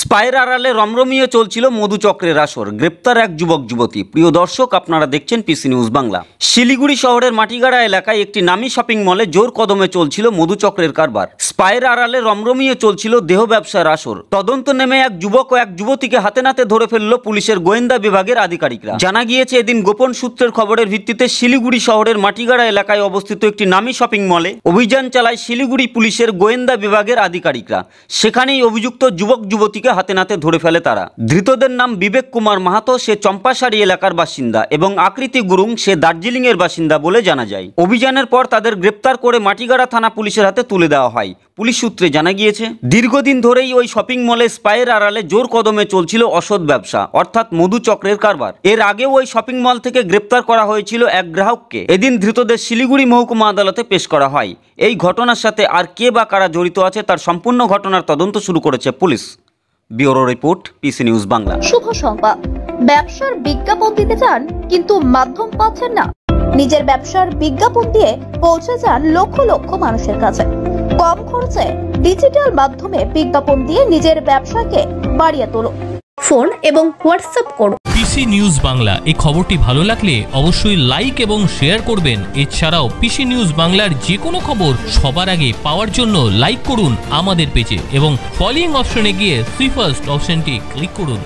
স্পাইর আড়ালে রমরমিয়ে চলছিল মধুচক্রের আসর, গ্রেপ্তার এক যুবক যুবতী। প্রিয় দর্শক, আপনারা দেখছেন পিসি নিউজ বাংলা। শিলিগুড়ি শহরের মাটিগাড়া এলাকায় একটি নামী শপিং মলে জোর কদমে চলছিল মধুচক্রের কারবার। স্পাইর আড়ালে রমরমিয়ে চলছিল দেহ ব্যবসার আসর। তদন্ত নেমে এক যুবক ও এক যুবতীকে হাতে নাতে ধরে ফেলল পুলিশের গোয়েন্দা বিভাগের আধিকারিকরা। জানা গিয়েছে, এদিন গোপন সূত্রের খবরের ভিত্তিতে শিলিগুড়ি শহরের মাটিগাড়া এলাকায় অবস্থিত একটি নামী শপিং মলে অভিযান চালায় শিলিগুড়ি পুলিশের গোয়েন্দা বিভাগের আধিকারিকরা। সেখানেই অভিযুক্ত যুবক যুবতীকে হাতে নাতে ধরে ফেলে তারা। ধৃতদের নাম বিবেক কুমার মাহাতো, সে চম্পাশাড়ি এলাকার বাসিন্দা, এবং আকৃতি গুরুং, সে দার্জিলিং এর বাসিন্দা বলে জানা যায়। অভিযানের পর তাদের গ্রেপ্তার করে মাটিগাড়া থানা পুলিশের হাতে তুলে দেওয়া হয়। পুলিশ সূত্রে জানা গিয়েছে, দীর্ঘদিন ধরেই ওই শপিং মলে স্পাইর আড়ালে জোর কদমে চলছিল অসৎ ব্যবসা, অর্থাৎ মধুচক্রের কারবার। এর আগেও ওই শপিং মল থেকে গ্রেপ্তার করা হয়েছিল এক গ্রাহককে। এদিন ধৃতদের শিলিগুড়ি মহকুমা আদালতে পেশ করা হয়। এই ঘটনার সাথে আর কে বা কারা জড়িত আছে তার সম্পূর্ণ ঘটনার তদন্ত শুরু করেছে police. Bureau report, PC news Bangla. শুভ সংবাদ, ব্যবসার বিজ্ঞাপন দিতে চান কিন্তু মাধ্যম পাচ্ছেন না? নিজের ব্যবসার বিজ্ঞাপন দিয়ে পৌঁছে যান লক্ষ লক্ষ মানুষের কাছে। কম খরচে ডিজিটাল মাধ্যমে বিজ্ঞাপন দিয়ে নিজের ব্যবসাকে বাড়িয়ে তোলো। ফোন এবং হোয়াটসঅ্যাপ করুন। পিসি নিউজ বাংলা এই খবরটি ভালো লাগলে অবশ্যই লাইক এবং শেয়ার করবেন। এছাড়াও পিসি নিউজ বাংলার যে কোনো খবর সবার আগে পাওয়ার জন্য লাইক করুন আমাদের পেজে এবং ফলোইং অপশনে গিয়ে সুই ফার্স্ট অপশনটি ক্লিক করুন।